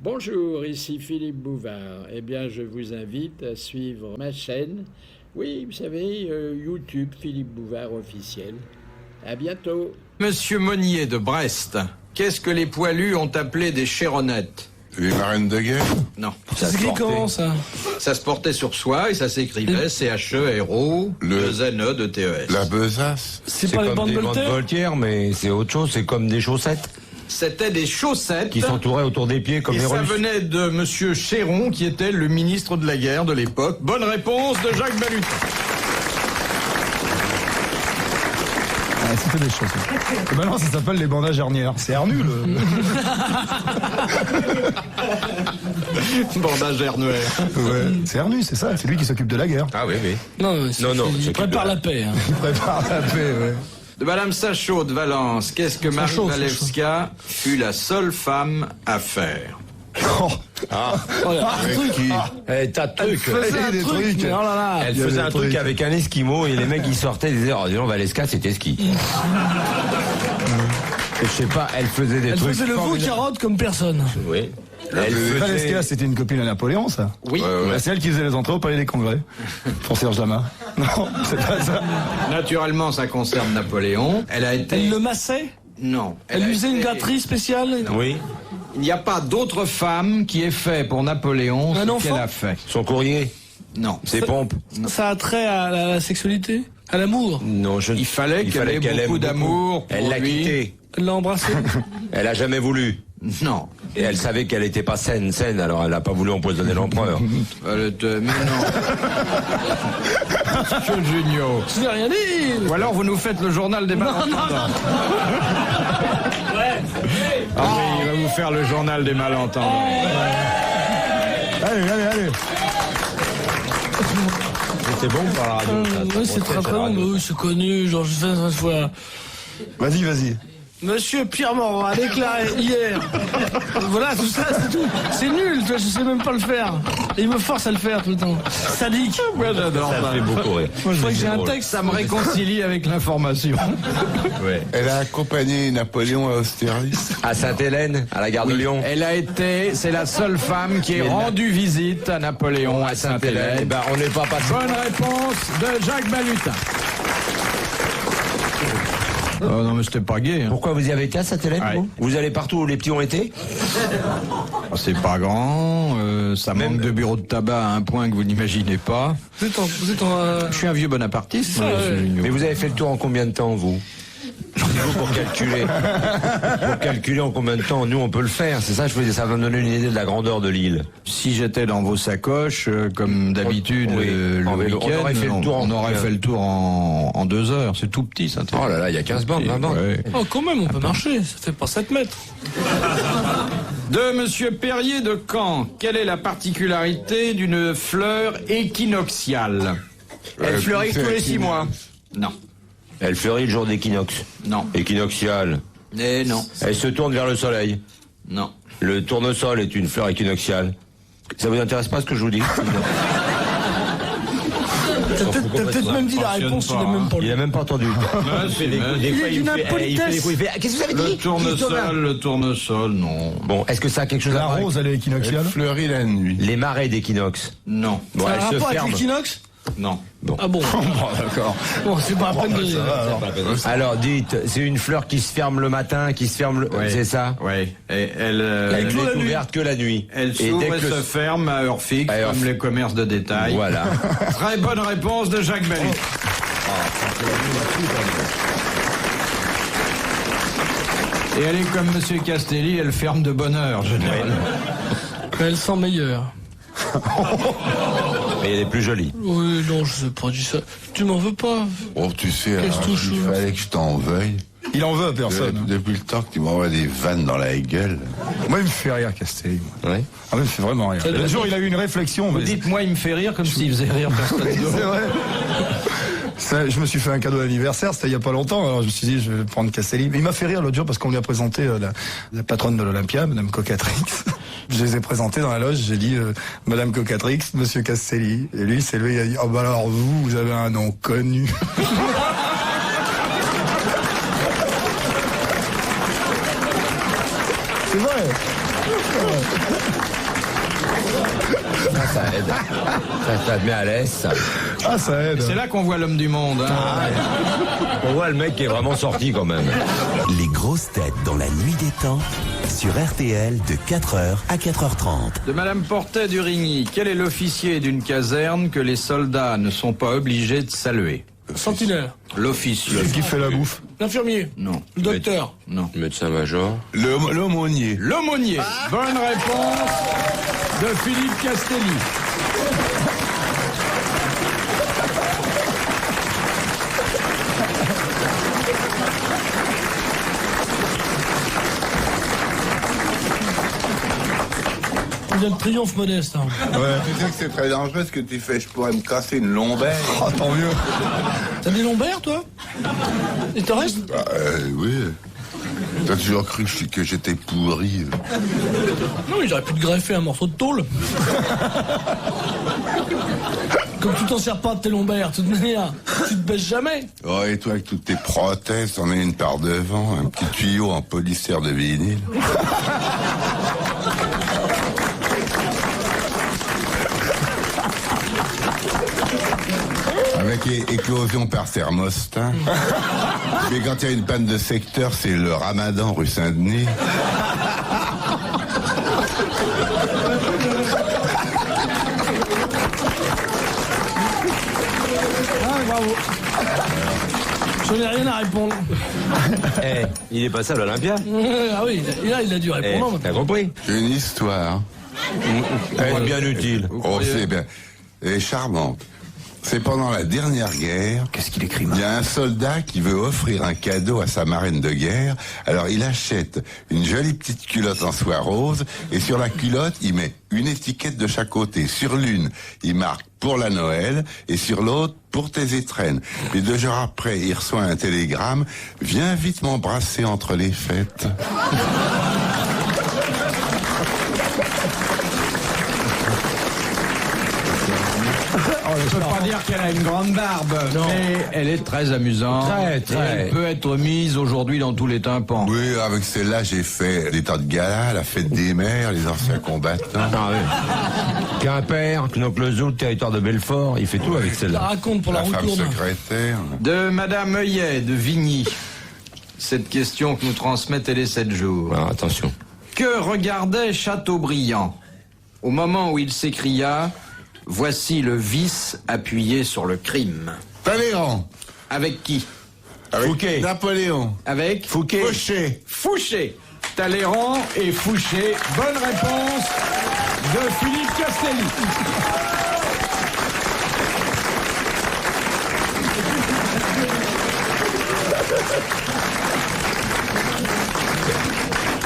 Bonjour, ici Philippe Bouvard. Eh bien, je vous invite à suivre ma chaîne. Oui, vous savez, YouTube Philippe Bouvard officiel. À bientôt. Monsieur Monnier de Brest, qu'est-ce que les poilus ont appelé des chéronnettes? Les marraines de guerre? Non. Ça s'écrit comment, ça? Ça se portait sur soi et ça s'écrivait C-H-E-R-O, E-N-E de T-E-S. La besace? C'est pas les bandes Voltaire, mais c'est autre chose, c'est comme des chaussettes C'était des chaussettes qui s'entouraient autour des pieds comme et des ça reliques. venait de Monsieur Chéron, qui était le ministre de la guerre de l'époque. Bonne réponse de Jacques Balutin. Ah, c'était des choses. Et maintenant, ça s'appelle les bandages hernières. C'est hernu, le... Bandage hernuaire. Ouais. C'est hernu, c'est ça. C'est lui qui s'occupe de la guerre. Ah oui, oui. Non, c'est il prépare la paix. Hein. Il prépare la paix, ouais. De Madame Sachaud de Valence, qu'est-ce que Marie Sachaud, Walewska fut la seule femme à faire? Oh, Voilà, un truc. Qui? Tas de trucs. Faisait un des truc, trucs. mais oh là là. Elle Il y faisait avait un des truc trucs. avec un esquimau et les mecs ils sortaient et disaient, oh dis donc Valeska c'était ski. Je sais pas, elle faisait des Elle trucs. faisait le veau formidables. carotte comme personne. Oui. Elle Valeska, faisait... c'était une copine à Napoléon, ça. Oui, Bah, c'est elle qui faisait les entrées au Palais des Congrès. Pour Serge Lama. Non, c'est pas ça. naturellement ça concerne Napoléon. Elle a été... Elle le massait. Non. Elle a usait une été- gâterie spéciale. Oui. Il n'y a pas d'autre femme qui ait fait pour Napoléon Un ce enfant qu'elle a fait. Son courrier, Non. ses pompes. Ça a trait à la sexualité, à l'amour. Non, Il fallait qu'elle ait beaucoup aime d'amour pour Elle l'a lui. quitté. Elle l'a embrassé. Elle a jamais voulu. Non. Et elle savait qu'elle était pas saine, alors elle a pas voulu empoisonner l'empereur. Mais non. Monsieur Junio. Je n'ai rien dit. Ou alors vous nous faites le journal des malentendants. Ah oui, il va vous faire le journal des malentendants. Allez, allez, allez. C'était bon par la radio. Oui, c'est très très bon, mais oui, c'est connu, genre je fais ça fois. Vas-y, vas-y. Monsieur Pierre Mauroy a déclaré hier. Voilà, tout ça, c'est tout. C'est nul, toi, je sais même pas le faire. Et il me force à le faire tout le temps. Sadique. Moi j'adore Ça ça. fait beaucoup rire. Je crois que j'ai un texte. Ça me réconcilie avec l'information. Ouais. Elle a accompagné Napoléon à Austerlitz. À Sainte-Hélène, à la gare de Lyon. Elle a été, c'est la seule femme qui ait rendu visite à Napoléon à Eh Sainte-Hélène. ben, on n'est pas passé. Bonne réponse de Jacques Balutin. Oh non mais c'était pas gay. Hein. Pourquoi vous y avez été à Sainte-Hélène Ouais. Vous allez partout où les petits ont été Oh, c'est pas grand, ça manque de bureaux de tabac à un point que vous n'imaginez pas. Vous êtes en Je suis un vieux bonapartiste. Ouais, monsieur ouais. Junio. Mais vous avez fait le tour en combien de temps, vous pour calculer. Pour calculer en combien de temps, nous on peut le faire. C'est ça, je veux dire, ça va me donner une idée de la grandeur de l'île. Si j'étais dans vos sacoches, comme d'habitude, Oui. le En vélo, week-end, on aurait fait le tour en on aurait combien fait le tour en 2 heures. C'est tout petit, ça. Oh là là, il y a 15 bandes, 20 bandes. Ouais. Oh, quand même, on peut marcher. Ça fait pas 7 mètres. De Monsieur Perrier de Caen, quelle est la particularité d'une fleur équinoxiale? Elle fleurit tous les 6 mois. Non, Elle fleurit le jour d'équinoxe. non, Équinoxiale. et non, Elle se tourne vers le soleil. non. Le tournesol est une fleur équinoxiale. Ça vous intéresse pas ce que je vous dis T'as peut-être même dit la réponse, il est même pas Il lu. a même pas entendu. Des fois, d'une impolitesse. Qu'est-ce que vous avez dit Le tournesol, non. Bon, est-ce que ça a quelque chose à La voir avec rose, elle est équinoxiale. Elle fleurit la nuit. les marais d'équinoxe? Non, Bon, Ça a un elle se rapport avec ferme. l'équinoxe? non. Ah bon? D'accord. Bon, c'est pas la peine de dire. Alors dites, c'est une fleur qui se ferme le matin, qui se ferme le... Ouais. C'est ça? Ouais. Et elle Elle clôt la n'est nuit. ouverte que la nuit. elle Et s'ouvre dès et que se le... ferme à heure fixe, À heure comme fixe. les commerces de détail. Voilà. Très bonne réponse de Jacques Balutin. Et elle est comme Monsieur Castelli, elle ferme de bonne heure, généralement. Mais elle sent meilleure. Mais elle est plus jolie. Oui, non, je sais pas, dis ça. Tu m'en veux pas? Oh, tu sais, Qu'est-ce alors, que je il fais fallait que je t'en veuille. Il en veut à personne. Depuis le temps que tu m'envoies des vannes dans la gueule. Moi, il me fait rire, Castelli. Ouais. Ah, il me fait vraiment rire. Le jour, il a eu une réflexion. Vous mais- dites, moi, il me fait rire comme s'il faisait rire personne d'autre. C'est vrai. Ça, je me suis fait un cadeau d'anniversaire, c'était il y a pas longtemps, alors je me suis dit, je vais prendre Castelli. Mais il m'a fait rire l'autre jour parce qu'on lui a présenté la patronne de l'Olympia, Madame Cocatrix. Je les ai présentés dans la loge, j'ai dit, Madame Cocatrix, Monsieur Castelli. Et lui, c'est lui, il a dit, oh bah alors vous avez un nom connu. C'est vrai. Ça aide. Ça te met à l'aise, ça. Ah, ça aide. C'est là qu'on voit l'homme du monde. Hein. On voit le mec qui est vraiment sorti quand même. Les grosses têtes dans la nuit des temps sur RTL de 4h à 4h30. De Madame Portet du Rigny, quel est l'officier d'une caserne que les soldats ne sont pas obligés de saluer? Sentinelle. L'officier. Celui qui fait la bouffe. L'infirmier. Non. Le docteur. Non. Médecin-major. L'aumônier. L'aumônier. Bonne réponse de Philippe Castelli. Il y a le triomphe modeste. Hein. Ouais. Tu sais que c'est très dangereux ce que tu fais. Je pourrais me casser une lombaire. Oh, tant mieux. T'as des lombaires, toi? Il te reste? Oui. T'as toujours cru que j'étais pourri. Non, mais j'aurais pu te greffer un morceau de tôle. Comme tu t'en sers pas de tes lombaires, de toute manière, tu te baisses jamais. Oh, et toi, avec toutes tes prothèses, t'en as une par devant, un petit tuyau en polystère de vinyle. Avec éclosion par thermostat. Mais quand il y a une panne de secteur, c'est le ramadan rue Saint-Denis. Ah, bravo. Je n'ai rien à répondre. Eh, il est passé à l'Olympia. Ah oui, là, il a dû Eh, répondre. t'as compris? J'ai une histoire. Elle est bien utile. Oh, c'est bien. Elle est charmante. C'est pendant la dernière guerre. Qu'est-ce qu'il écrit, Il y a un soldat qui veut offrir un cadeau à sa marraine de guerre. Alors il achète une jolie petite culotte en soie rose et sur la culotte il met une étiquette de chaque côté. Sur l'une il marque pour la Noël et sur l'autre pour tes étrennes. Puis 2 jours après il reçoit un télégramme. Viens vite m'embrasser entre les fêtes. Je ne peux pas dire qu'elle a une grande barbe, mais elle est très amusante. Très, très. Et elle peut être mise aujourd'hui dans tous les tympans. Oui, avec celle-là j'ai fait des tas de galas, la fête des mères, les anciens combattants. Ah oui. Quimper, Knock-le-Zoo, le territoire de Belfort, il fait tout avec Ça celle-là. raconte pour la La route femme lourde. secrétaire. De Madame Heuillet de Vigny. Cette question que nous transmet Télé 7 jours. Alors, attention. Que regardait Chateaubriand au moment où il s'écria « Voici le vice appuyé sur le crime Talleyrand. ». Avec qui? Avec Fouquet. Napoléon. Avec Fouquet. Fauché. Fouché. Talleyrand et Fouché. Bonne réponse de Philippe Castelli.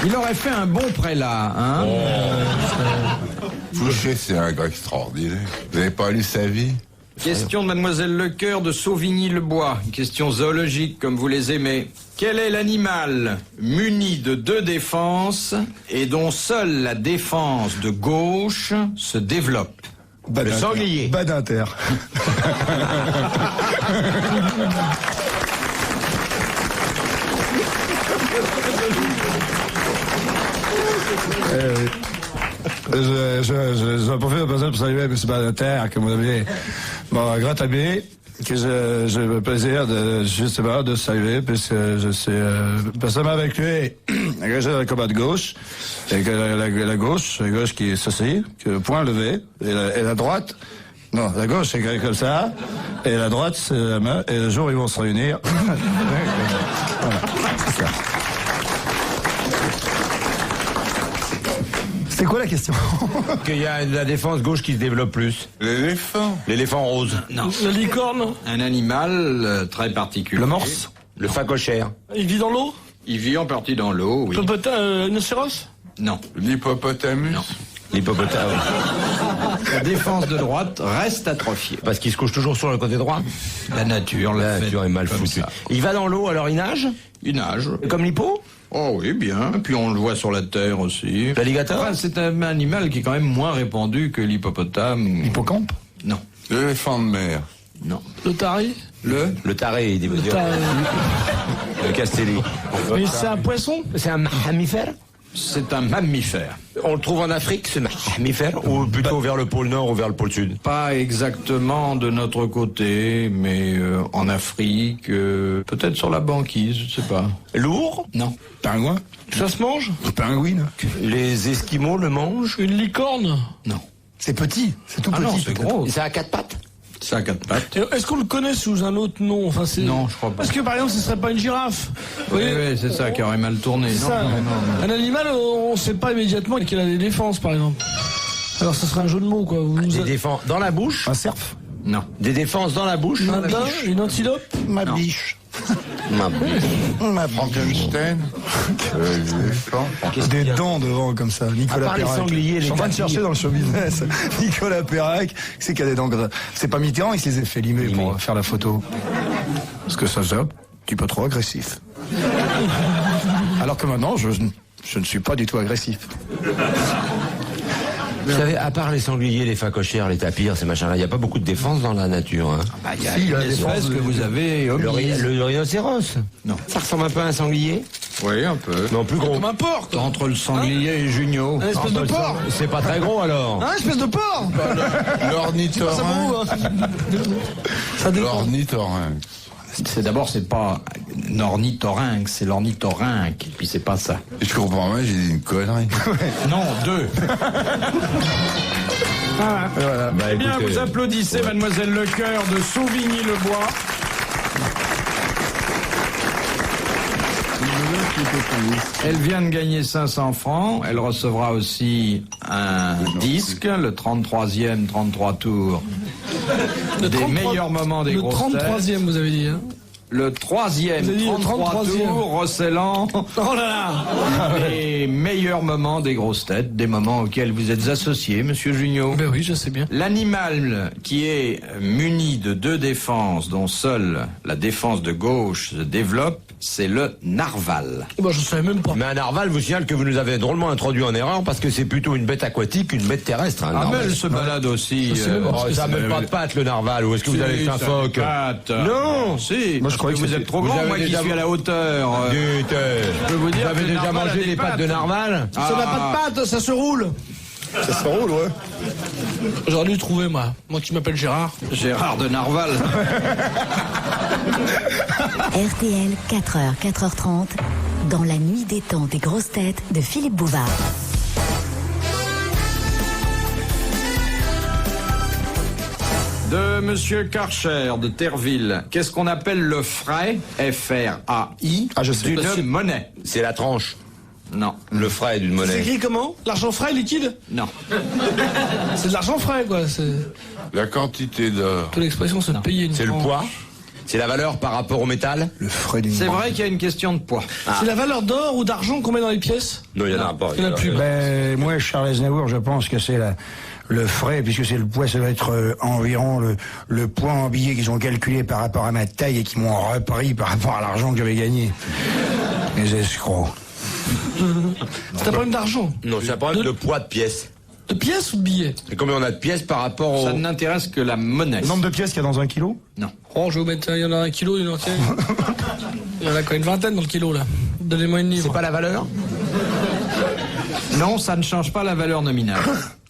Il aurait fait un bon prélat, hein? Fouché, c'est un gars extraordinaire. Vous n'avez pas lu sa vie? Question de Mademoiselle Lecoeur de Sauvigny-le-Bois. Une question zoologique, comme vous les aimez. Quel est l'animal muni de 2 défenses et dont seule la défense de gauche se développe? Badinter. sanglier. Badinter. Je profite de passer pour saluer M. Badinter, que vous avez mon grand ami, que j'ai le plaisir de, justement, de saluer, puisque je suis personnellement avec lui engagé dans le combat de gauche, et que la gauche qui est ceci, que le point levé, et la droite, non, la gauche c'est comme ça, et la droite c'est la main, et le jour où ils vont se réunir, voilà, c'est ça. C'est quoi la question? Qu'il y a la défense gauche qui se développe plus. L'éléphant. L'éléphant rose. Non. La licorne, Un animal très particulier. Le morse. Le phacochère. il vit dans l'eau? Il vit en partie dans l'eau, oui. Rhinocéros? Non. L'hippopotamus. Non. L'hippopotame. La défense de droite reste atrophiée. Parce qu'il se couche toujours sur le côté droit. La nature, La fait nature est mal comme foutue. ça. Il va dans l'eau, alors il nage. Il nage. Comme l'hippo. Oh oui, bien. Puis on le voit sur la terre aussi. L'alligator. Enfin, c'est un animal qui est quand même moins répandu que l'hippopotame. Hippocampe? Non. L'éléphant de mer. Non. Le tari? Le taré, il dit. Le tari. Le Castelli. Mais c'est un poisson? C'est un mammifère. c'est un mammifère. On le trouve en Afrique, ce mammifère, ou plutôt vers le pôle Nord ou vers le pôle Sud? Pas exactement de notre côté, mais en Afrique, peut-être sur la banquise, je sais pas. Lourd? Non. Pingouin? Ça se mange? Pingouine? Les Esquimaux le mangent? Une licorne? Non. C'est petit, c'est tout Ah petit. non, c'est peut-être. gros. Ça a 4 pattes? Ça a 4 pattes. Et est-ce qu'on le connaît sous un autre nom? Enfin, c'est... Non, je crois pas. Parce que par exemple, ce serait pas une girafe. Vous Oui, voyez, c'est ça qui aurait mal tourné. Non, ça, non, non. un animal, on sait pas immédiatement qu'il a des défenses, par exemple. Alors, ça serait un jeu de mots, quoi. Vous Des défenses dans la bouche? Un cerf? Non. Des défenses dans la bouche? un daim, une antilope? Ma biche. Ma Frankenstein. Des dents devant comme ça. Nicolas À part les Perrac. sangliers, Je suis en train de les chercher dans le show business. Nicolas Perrac, c'est qu'il y a des dents comme ça. C'est pas Mitterrand, il se les a fait limer pour faire la photo. Parce que ça, c'est un petit peu trop agressif. Alors que maintenant, je ne suis pas du tout agressif. Vous savez, à part les sangliers, les phacochères, les tapirs, ces machins-là, il n'y a pas beaucoup de défense dans la nature. Hein. Il y a Si, il y a une des espèce défenses que de- vous avez Le omise. rhinocéros? Non. Ça ressemble un peu à un sanglier? Oui, un peu. Non, plus gros. Comme un porc, quoi. Entre le sanglier et Junio. Un espèce de porc. C'est pas très gros alors. Hein, espèce de porc. L'ornithorynque. Ça vaut, hein. Ça dépend. L'ornithorynque. C'est pas un ornithorynque, c'est l'ornithorynque. Et puis c'est pas ça. Je comprends pas, j'ai dit une connerie. Non, 2. Bah, Eh bien, écoutez, vous applaudissez Mademoiselle Lecoeur de Sauvigny-le-Bois. Elle vient de gagner 500 francs. Elle recevra aussi un disque, le 33e 33 tours Le des 33 meilleurs moments des Le grosses têtes. 33e, vous avez dit, hein. Le 3e Vous avez dit le 33 33e. tours recellant Oh là là. les meilleurs moments des grosses têtes, des moments auxquels vous êtes associé, Monsieur Junio. Ben oui, je sais bien. L'animal qui est muni de 2 défenses, dont seule la défense de gauche se développe, c'est le narval. Bon, je savais même pas. Mais un narval vous signale que vous nous avez drôlement introduit en erreur parce que c'est plutôt une bête aquatique qu'une bête terrestre. Un Ah, mais narval. elle se balade aussi. Oh, ça n'a même pas de pattes le narval, ou est-ce que vous avez un phoque? Non, si. Moi, je croyais que vous c'était- êtes trop vous grand, avez moi qui déjà- suis à la hauteur. Je peux vous dire vous avez que le déjà narval a mangé des les pattes de pattes. narval? Ça n'a pas de pattes, ça se roule. Ça se roule, ouais. J'aurais dû trouver, moi. Moi qui m'appelle Gérard. Gérard de Narval. RTL, 4h, 4h30, dans la nuit des temps des grosses têtes de Philippe Bouvard. De Monsieur Karcher de Terreville. Qu'est-ce qu'on appelle le frais, F-R-A-I, Ah, je sais. d'une monnaie? C'est la tranche. Non. Le frais d'une C'est monnaie. écrit comment? L'argent frais liquide? Non. C'est de l'argent frais, quoi. C'est La quantité d'or. toute l'expression, c'est de payer une C'est le tranche. poids. C'est la valeur par rapport au métal. Le frais d'une C'est branche. vrai qu'il y a une question de poids. C'est la valeur d'or ou d'argent qu'on met dans les pièces? Non, il y en a pas. Il y en a plus. Ben, moi, Charles Aznavour, je pense que c'est le frais, puisque c'est le poids, ça doit être environ le poids en billets qu'ils ont calculé par rapport à ma taille et qui m'ont repris par rapport à l'argent que j'avais gagné. Les escrocs. C'est un problème d'argent. Non, c'est un problème de poids de pièces. De pièces ou de billets? Et combien on a de pièces par rapport au... Ça n'intéresse que la monnaie. Le nombre de pièces qu'il y a dans un kilo? Non. Oh, je vais vous mettre, il y en a un kilo, il y en a tiens. Il y en a quoi, une vingtaine dans le kilo, là. Donnez-moi une livre. C'est pas la valeur? Non, ça ne change pas la valeur nominale.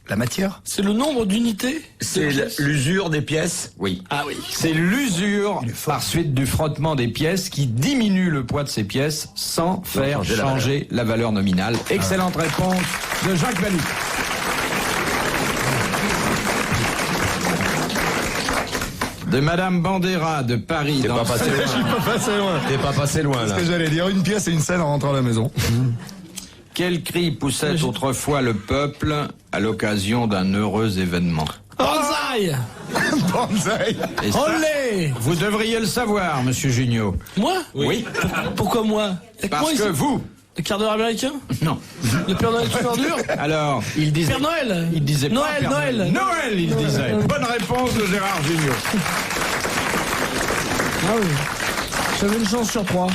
La matière? C'est le nombre d'unités? C'est l'usure des pièces? Oui. Ah oui. C'est l'usure par suite du frottement des pièces qui diminue le poids de ces pièces sans faire changer la valeur nominale. Excellente réponse de Jacques Ballou. De Madame Bandera de Paris. T'es dans- pas passé Je suis loin. pas passé loin. T'es pas passé loin, C'est là. ce que j'allais dire. Une pièce et une scène en rentrant à la maison. Quel cri poussait autrefois le peuple à l'occasion d'un heureux événement? Banzai! Banzai. Et ça, Olé! vous devriez le savoir, Monsieur Junio. Moi? Oui. Pourquoi moi? Y'a que Parce moi que ici. vous... Le quart d'heure américain? Non. Le Père Noël super dur? Alors, il disait... Père Noël? Il disait pas Noël, Père Noël. Noël, il disait. Bonne réponse de Gérard Junior. Ah oui. J'avais une chance sur 3.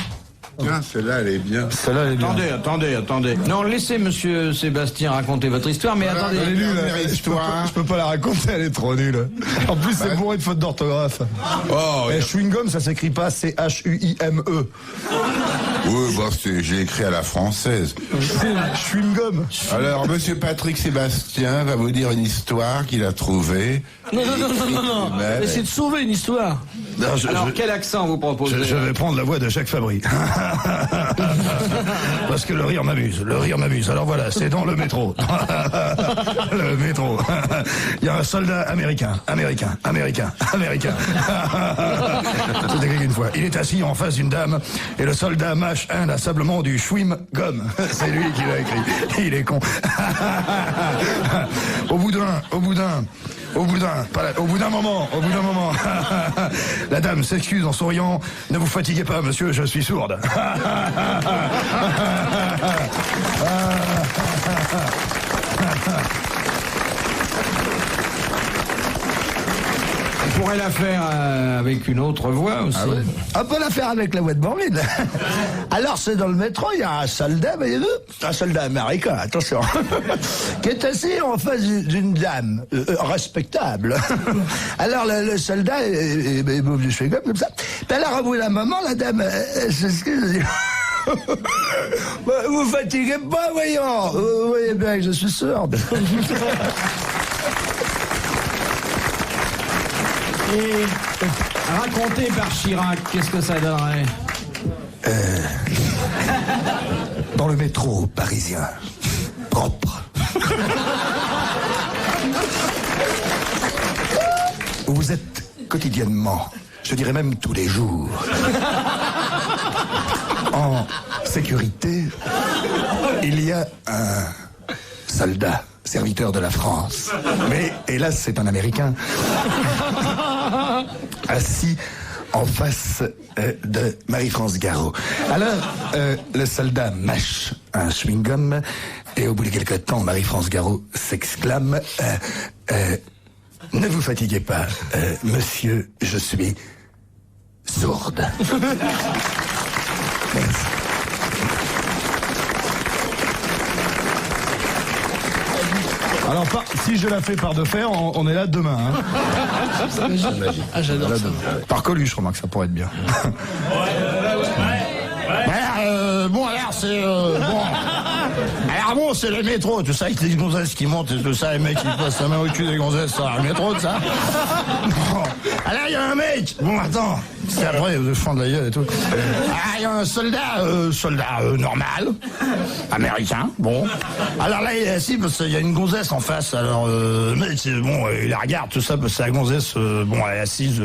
Tiens, celle-là, elle est bien. Celle-là, elle est bien. Attendez. Non, laissez Monsieur Sébastien raconter votre histoire, mais attendez. Elle est nulle, Dernière je histoire. peux pas la raconter, elle est trop nulle. En plus, c'est bourré de fautes d'orthographe. Oh, Chewing-gum, ça s'écrit pas C-H-U-I-M-E. Oui, bon, j'ai écrit à la française. Chewing-gum. Alors, monsieur Patrick Sébastien va vous dire une histoire qu'il a trouvée. Non. Essayez de sauver une histoire. Non, Alors, quel accent vous proposez? je vais prendre la voix de Jacques Fabry. Parce que le rire m'amuse. Alors voilà, c'est dans le métro. Le métro. Il y a un soldat américain. C'était une fois. Il est assis en face d'une dame et le soldat mâche inlassablement du chewing-gum. C'est lui qui l'a écrit. Il est con. Au bout d'un moment, la dame s'excuse en souriant. Ne vous fatiguez pas, monsieur, je suis sourde. On pourrait la faire avec une autre voix aussi. Ah ouais. On peut la faire avec la voix de Bourvil. Alors c'est dans le métro, il y a un soldat, voyez-vous, un soldat américain, attention, qui est assis en face d'une dame respectable. Alors le soldat je fais comme ça. Puis alors au bout d'un moment, la dame s'excuse. Vous fatiguez pas, voyons. Vous voyez bien que je suis sourde. Et raconté par Chirac, qu'est-ce que ça donnerait? Dans le métro parisien, propre. Vous êtes quotidiennement, je dirais même tous les jours, en sécurité. Il y a un soldat, serviteur de la France. Mais hélas, c'est un Américain. Assis en face de Marie-France Garot. Alors, le soldat mâche un chewing-gum et au bout de quelques temps, Marie-France Garot s'exclame ne vous fatiguez pas, monsieur, je suis sourde. Merci. Alors, si je la fais par de fer, on est là demain. Hein. Ah, j'adore ça. Par Coluche, je remarque, ça pourrait être bien. Alors, c'est... bon. Alors bon, c'est le métro, tout ça, avec les gonzesses qui montent et tout ça, les mecs qui passent la main au cul des gonzesses, ça, le métro, tout ça. Bon. Alors, il y a un mec, bon, attends, c'est après, de fond de la gueule et tout. Ah, il y a un soldat normal, américain, bon. Alors là, il est assis parce qu'il y a une gonzesse en face, alors, le mec, bon, il la regarde, tout ça, parce que la gonzesse, bon, elle est assise,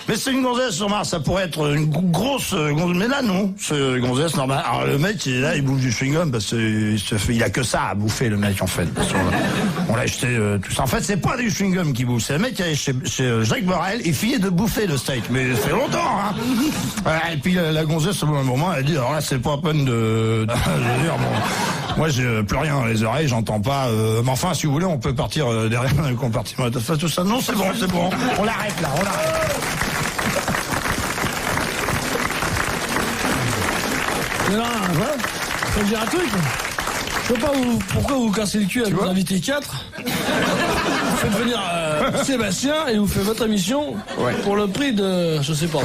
mais c'est une gonzesse sur Mars, ça pourrait être une grosse gonzesse. Mais là, non, c'est une gonzesse normale. Alors le mec, il est là, il bouffe du chewing-gum parce qu'il a que ça à bouffer, le mec, en fait. On l'a acheté tout ça. En fait, c'est pas du chewing-gum qu'il bouffe. C'est le mec qui est chez Jacques Borel, il finit de bouffer le steak. Mais ça fait longtemps, hein. Et puis la gonzesse, au bout d'un moment, elle dit, alors là, c'est pas peine de je veux dire, bon, moi, j'ai plus rien dans les oreilles, j'entends pas. Mais enfin, si vous voulez, on peut partir derrière le compartiment. Tout ça. Non, c'est bon. On l'arrête là, on l'arrête. Mais là, ouais, faut dire un truc. Je sais pas pourquoi vous cassez le cul à vous inviter 4. Vous faites venir Sébastien et vous faites votre émission pour le prix de... Je sais pas.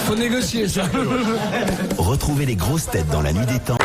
Faut négocier ça. Retrouvez les grosses têtes dans la nuit des temps